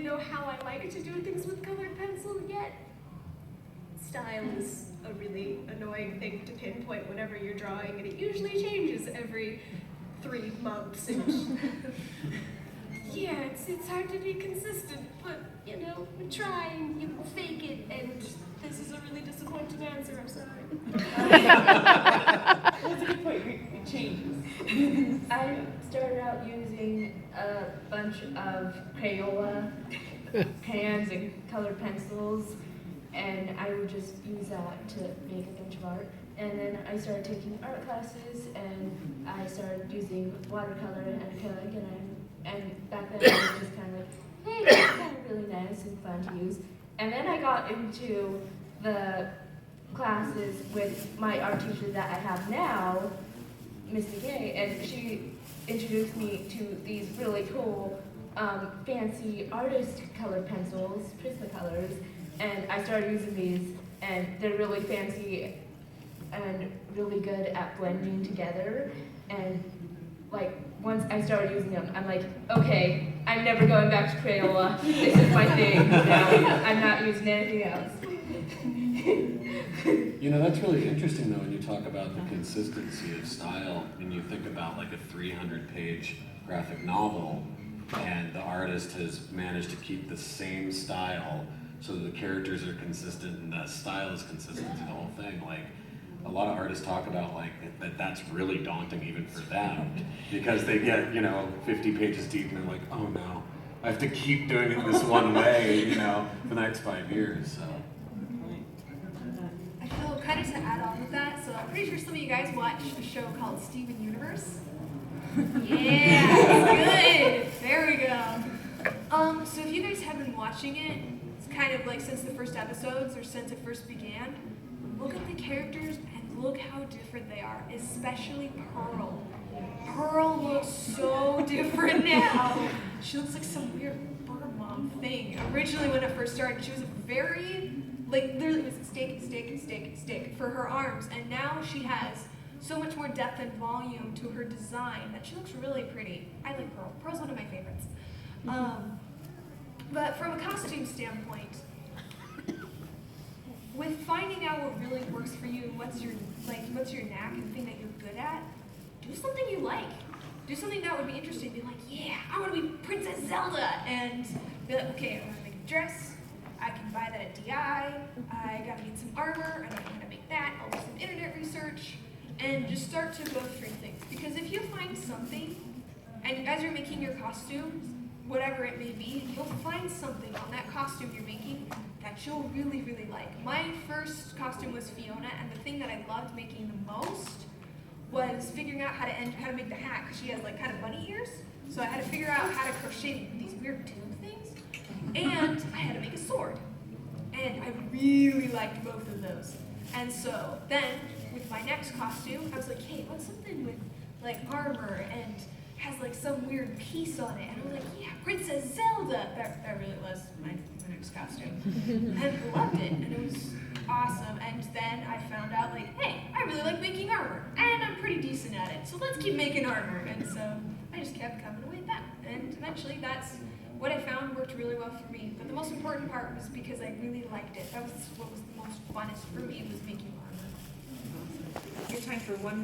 know how I like to do things with colored pencil yet. Style is a really annoying thing to pinpoint whenever you're drawing, and it usually changes every 3 months. Yeah, it's hard to be consistent, but you know, we try and you fake it, and this is a really disappointing answer, I'm sorry. That's a good point, it changes. I started out using a bunch of Crayola pans and colored pencils, and I would just use that to make a bunch of art. And then I started taking art classes, and I started using watercolor and acrylic, and back then I was just kind of like, hey, this is kind of really nice and fun to use. And then I got into the classes with my art teacher that I have now, Miss McKay, and she introduced me to these really cool, fancy artist colored pencils, Prismacolors, and I started using these, and they're really fancy and really good at blending together. And like once I started using them, I'm like, okay, I'm never going back to Crayola. This is my thing now. I'm not using anything else. You know, that's really interesting though when you talk about the consistency of style and you think about like a 300-page graphic novel and the artist has managed to keep the same style so that the characters are consistent and the style is consistent through the whole thing. Like, a lot of artists talk about like that's really daunting even for them because they get, you know, 50 pages deep and they're like, oh no, I have to keep doing it this one way, you know, for the next 5 years. So. I feel kind of to add on with that, so I'm pretty sure some of you guys watched a show called Steven Universe. Yeah, good. There we go. So if you guys have been watching it, it's kind of like since the first episodes or since it first began, look at the characters and look how different they are, especially Pearl. Pearl looks so different now. She looks like some weird bird mom thing. Originally when it first started, she was a very, like literally it was steak and steak and steak and steak for her arms, and now she has so much more depth and volume to her design that she looks really pretty. I like Pearl. Pearl's one of my favorites. But from a costume standpoint, with finding out what really works for you, what's your knack and thing that you're good at, do something you like. Do something that would be interesting. Be like, yeah, I want to be Princess Zelda, and be like, okay, I want to make a dress. I can buy that at DI. I gotta get some armor. I don't know how to make that. I'll do some internet research, and just start to go through things. Because if you find something, and as you're making your costumes, whatever it may be, you'll find something on that costume you're making that you'll really, really like. My first costume was Fiona, and the thing that I loved making the most was figuring out how to make the hat, because she has like kind of bunny ears. So I had to figure out how to crochet these weird tube things, and I had to make a sword. And I really liked both of those. And so then, with my next costume, I was like, hey, what's something with like armor and has like some weird piece on it? And I was like, yeah, Princess Zelda. That really was my next costume. And I loved it, and it was awesome. And then I found out like, hey, I really like making armor, and I'm pretty decent at it, so let's keep making armor. And so I just kept coming away with that. And eventually that's what I found worked really well for me. But the most important part was because I really liked it. That was what was the most funnest for me, was making armor. We have time for one